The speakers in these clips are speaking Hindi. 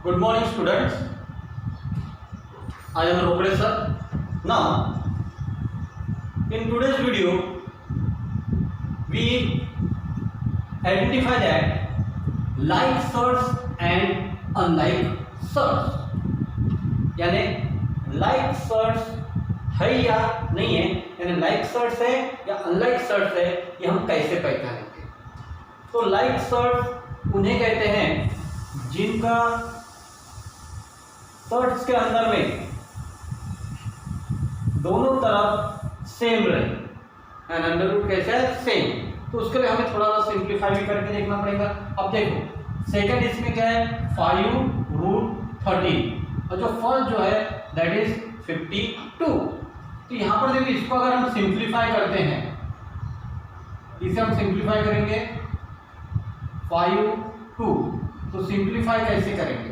Good morning, students. I am Rokde sir. Now, in today's video, we identify that like search and unlike search. यानी like search है या नहीं है, यानी like search है या unlike search है, ये हम कैसे पहचानेंगे? तो like search उन्हें कहते हैं जिनका सर्च के अंदर में दोनों तरफ सेम रहे एंड अंडर रूट कैसे है सेम। तो उसके लिए हमें थोड़ा सा सिंप्लीफाई भी करके देखना पड़ेगा। अब देखो सेकंड इसमें क्या है 5√13 और जो फर्स्ट जो है दैट इज 52। तो यहाँ पर देखिए इसको अगर हम सिंप्लीफाई करते हैं, इसे हम सिंप्लीफाई करेंगे 5/2। तो सिंप्लीफाई कैसे करेंगे?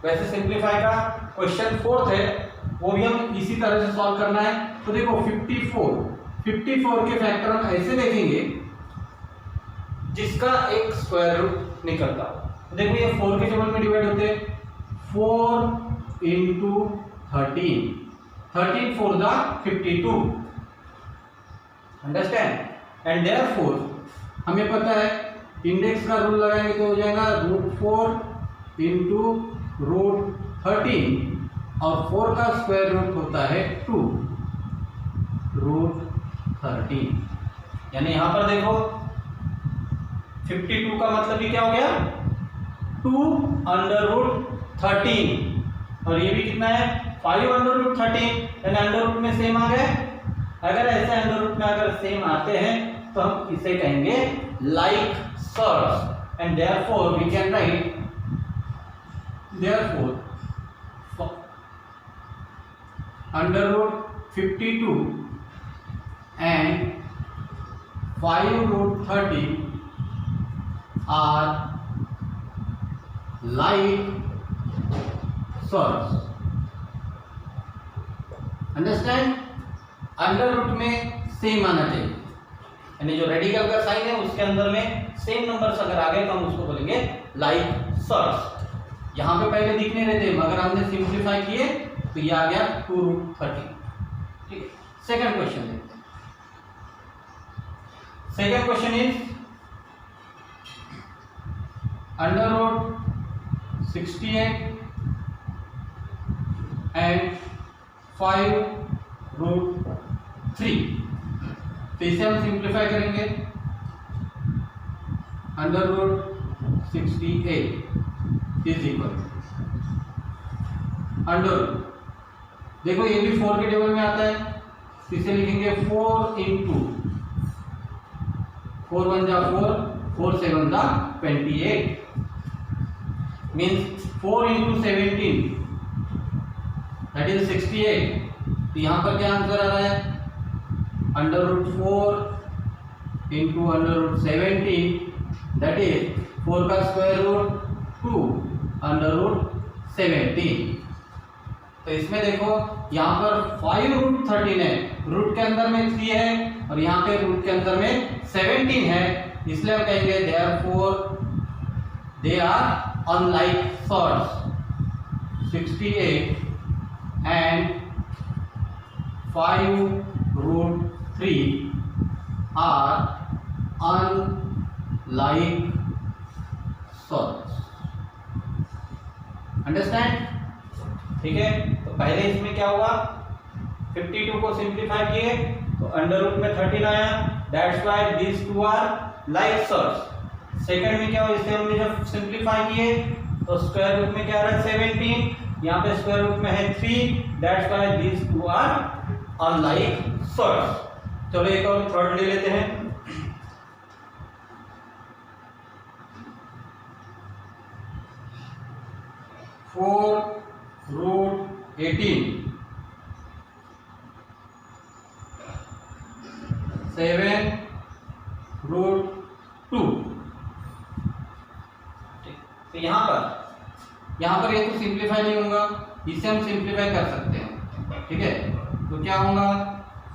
वैसे सिंप्लीफाई का क्वेश्चन 4 है, वो भी हम इसी तरह से सॉल्व करना है। तो देखो 54 के फैक्टर हम ऐसे देखेंगे जिसका एक स्क्वायर रूट निकलता हो। तो देखो ये 4 के टेबल में डिवाइड होते हैं 4 × 13 4 द 52। अंडरस्टैंड? एंड देयरफॉर हमें पता है इंडेक्स का रूल लगाएंगे तो हो जाएगा √4 × √13 और 4 का स्क्वायर रूट होता है 2 √13। यानी यहां पर देखो 52 का मतलब ये क्या हो गया 2√13 और ये भी कितना है 5√13 यानी अंडर रूट में सेम आ गए। अगर ऐसे अंडर रूट में अगर सेम आते हैं तो हम इसे कहेंगे like surds and therefore we can write therefore under root 52 and 5√13 are like search। Understand? Under root में सेम आना चाहिए, यानी जो रेडिकल का साइन है उसके अंदर में सेम नंबर्स अगर आ गए तो हम उसको बोलेंगे लाइक सर्च। यहाँ पे पहले दिख नहीं रहे थे मगर हमने सिंप्लीफाई किए तो ये आ गया 2√13। ठीक है, सेकंड क्वेश्चन देखते हैं। Second question is √68 and 5√3। तो इसे हम सिंप्लीफाई करेंगे √68 इज इक्वल अंडर। देखो ये भी 4 के टेबल में आता है, इसे लिखेंगे 4 × 4 1 जा 4 4 7 जा 28 मीन्स 4 × 17 दैट इज 68। तो यहाँ पर क्या आंसर आ रहा है √4 × √17 दैट इज 4 का स्क्वायर रूट 2 √17। तो इसमें देखो यहाँ पर 5√13 है, रूट के अंदर में 3 है और यहाँ पे रूट के अंदर में 17 है, इसलिए हम कहेंगे therefore they are unlike surds. 68 and 5√3 are unlike surds. Understand? ठीक है, तो पहले इसमें क्या हुआ 52 को सिंप्लीफाई किए तो अंडर रूट में 13 आया, that's why these two are like surds. Second में क्या हुआ, इसे हमने जब सिंप्लीफाई किए तो स्क्वायर रूट में क्या आ रहा है 17, यहाँ पे स्क्वायर रूट में है 3, that's why these two are unlike surds. चलो एक और थर्ड ले लेते हैं। √18 7√2। तो यहाँ पर ये तो सिंप्लीफाई नहीं होगा, इसे हम सिंप्लीफाई कर सकते हैं। ठीक है, तो क्या होगा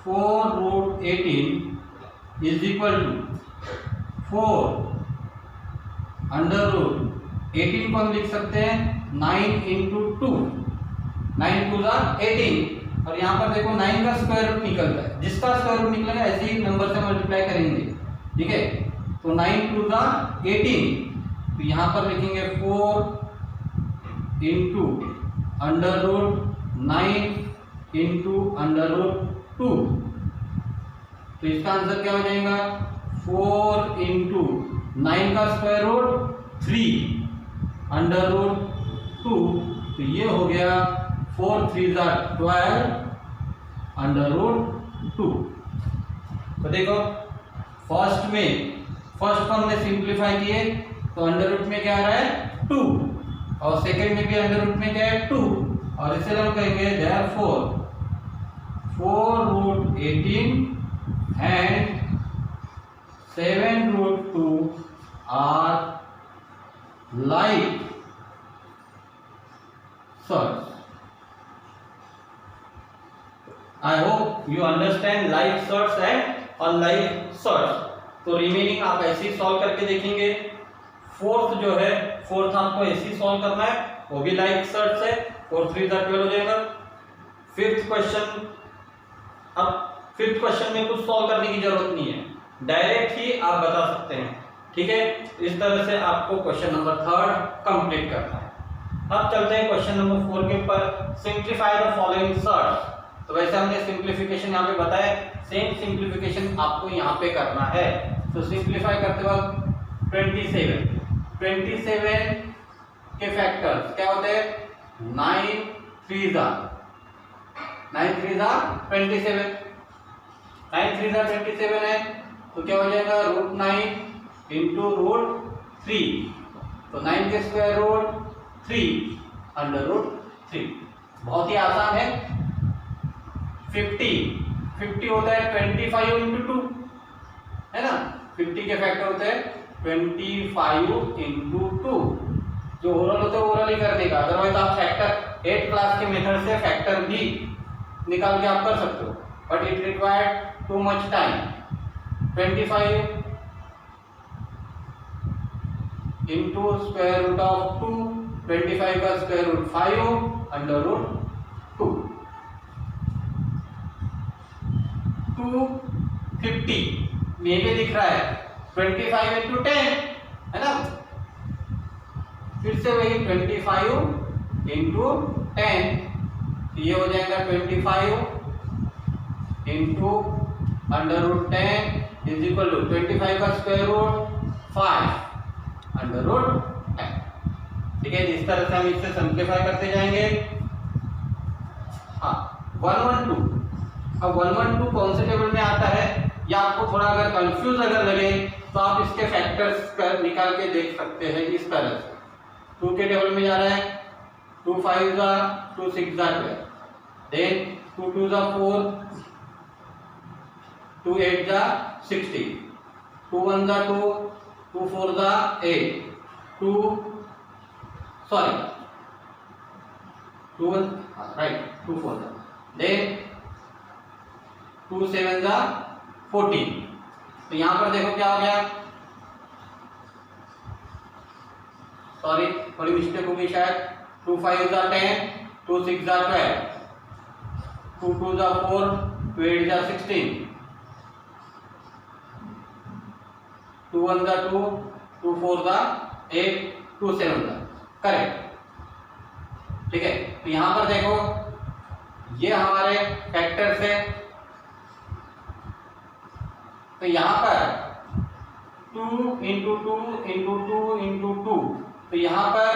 4√18 इज इक्वल टू 4 √18 18 को हम लिख सकते हैं 9 इंटू 2, 9 टू 18, और यहाँ पर देखो 9 का स्क्वायर रूट निकलता है, जिसका स्क्वायर रूट निकलेगा ऐसे ही नंबर से मल्टीप्लाई करेंगे, ठीक है। तो 9 टू 18, तो यहाँ पर लिखेंगे 4 into under root 9 into under root 2, तो इसका आंसर क्या हो जाएगा 4 इंटू 9 का स्क्वायर रूट 3 अंडर रूट 2, तो ये हो गया 4 3 12 अंडर रूट 2। तो देखो फर्स्ट को हमने सिंप्लीफाई किए तो अंडर रूट में क्या आ रहा है 2, और सेकंड में भी अंडर रूट में क्या है 2, और इसे हम कहेंगे therefore 4 root 18 and 7 root 2 are like such. I hope you understand like such and unlike such. तो रिमेनिंग आप ऐसे ही सॉल्व करके देखेंगे। फोर्थ आपको ऐसे ही सॉल्व करना है, वो भी लाइक सर्च है, 4 3 12 हो जाएगा। फिफ्थ क्वेश्चन में कुछ सॉल्व करने की जरूरत नहीं है, डायरेक्ट ही आप बता सकते हैं, ठीक है। इस तरह से आपको क्वेश्चन नंबर 3 कंप्लीट करना है। अब चलते हैं क्वेश्चन नंबर 4 के ऊपर, सिंप्लीफाई द फॉलोइंग सर्च। तो वैसे हमने सिंप्लीफिकेशन यहाँ पे बताया, सेम सिंप्लीफिकेशन आपको यहाँ पे करना है। तो सिंप्लीफाई करते वक्त 27 के फैक्टर्स क्या होते हैं 9 3 जा 27, 9 3 जा 27 है, तो क्या हो जाएगा √9 इंटू √3, तो 9 के स्क्वायर रूट 3 अंडर रूट 3, बहुत ही आसान है। 50 होता है 25 इंटू 2, है ना, 50 के फैक्टर होते हैं 25 इंटू 2, जो ओरल होता है ओरल ही करने का, अदरवाइज आप फैक्टर 8 क्लास के मेथड से फैक्टर भी निकाल के आप कर सकते हो, but it required too much time. 25 into square root of 2, 25 का स्क्वायर रूट 5 अंडर रूट 2, 250 में भी दिख रहा है 25 इंटू 10, है ना, फिर से वही 25 इंटू 10, ये हो जाएगा 25 into under root 10 is equal to 25 का स्क्वायर रूट 5 अंडर रूट 10, ठीक है। इस तरह से हम इससे सिंप्लीफाई करते जाएंगे। हाँ 112, अब 112 कौन से टेबल में आता है, या आपको थोड़ा अगर कंफ्यूज लगे तो आप इसके फैक्टर्स निकाल के देख सकते हैं। इस तरह से 2 के टेबल में जा रहा है 2 5 जा 2 6 जा 12, देन 2 2 जा 4, 2 8 जा 16, 2 1 जा 2, 2 4 जा 8, 2 1 राइट 2 4 जा, देन 2 7 जा 14, तो यहां पर देखो क्या हो गया, सॉरी थोड़ी मिस्टेक हो गई शायद, 2 5 जा 10, 2 6 जा 12, 2 2 जा 4, 2 8 जा 16, 2 1 जा 2, 2 4 जा 8, 2 7 जा, करेक्ट, ठीक है। तो यहां पर देखो ये हमारे फैक्टर्स है, तो यहां पर 2 इंटू 2 इंटू 2 इंटू 2, तो यहां पर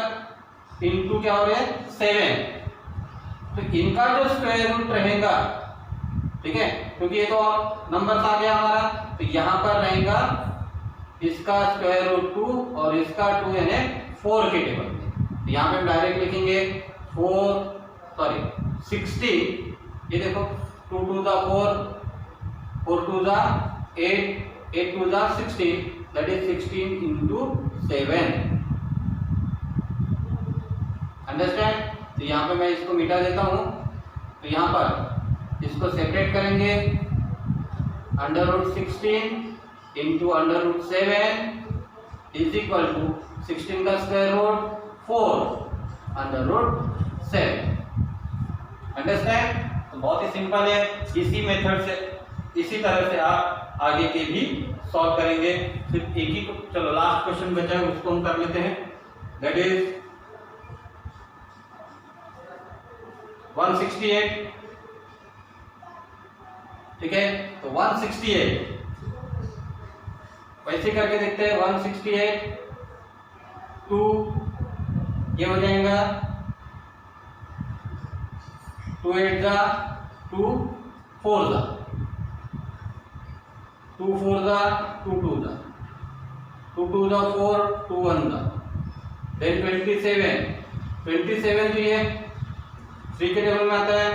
इंटू क्या हो रहा है 7, तो इनका जो स्क्वायर रूट रहेगा, ठीक है, क्योंकि ये तो नंबर्स आ गया हमारा, तो यहां पर रहेगा इसका स्क्वायर रूट 2 और इसका 2 यानी 4 के टेबल में, तो यहां पे हम डायरेक्ट लिखेंगे 16, ये देखो 2 2 जा 4, 4 2 जा 8, 8 2 जा 16, that is 16 into 7, अंडरस्टैंड। तो यहाँ पे मैं इसको मिटा देता हूँ, तो यहाँ पर इसको सेपरेट करेंगे, under root 16 into under root 7 is equal to 16 का square root 4 under root 7। Understand? तो बहुत ही सिंपल है। इसी मेथड से, इसी तरह से आप आगे के भी सॉल्व करेंगे। सिर्फ एक ही, चलो लास्ट क्वेश्चन बचा है उसको हम कर लेते हैं। That is 168। ठीक है, तो 168 वैसे करके देखते हैं। 168 2 ये हो जाएगा 2 8 जा 2 4 जा 2 4 जा 2 2 जा 2 2 जा 4 2 1 जा। देन 27 जो ये 3 के टेबल में आता है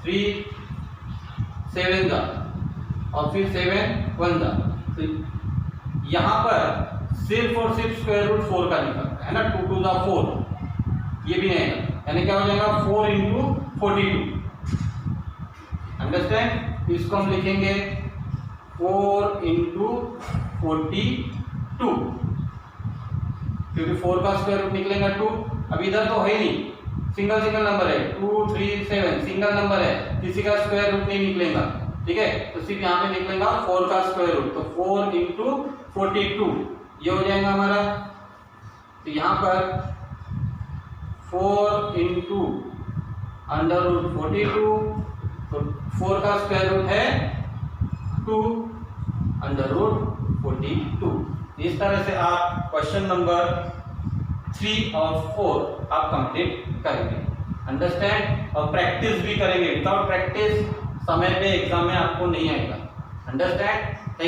3 7 जा और फिर 7 1 जा। तो यहाँ पर सिर्फ और सिर्फ स्क्वायर रूट 4 का निकलता है ना, 2 2 जा 4, ये भी नहीं है, यानी क्या हो जाएगा 4 इंटू 42। अंडरस्टैंड? इसको हम लिखेंगे 4 इंटू 42, क्योंकि 4 का स्क्वायर रूट निकलेगा 2। अब इधर तो है नहीं, सिंगल सिंगल नंबर है, 2 3 7 सिंगल नंबर है, किसी का स्क्वायर रूट नहीं निकलेगा। ठीक है, तो सिर्फ यहाँ पे निकलेगा 4 का स्क्वायर रूट, तो 4 इंटू 42 ये हो जाएगा हमारा। तो यहाँ पर 4 इंटू अंडर रूट 42, तो 4 का स्क्वायर रूट है 2 अंडर रूट 42। इस तरह से आप क्वेश्चन नंबर 3 और 4 आप कंप्लीट करेंगे। अंडरस्टैंड? और प्रैक्टिस भी करेंगे। विदाउट प्रैक्टिस समय पे एग्जाम में आपको नहीं आएगा। अंडरस्टैंड?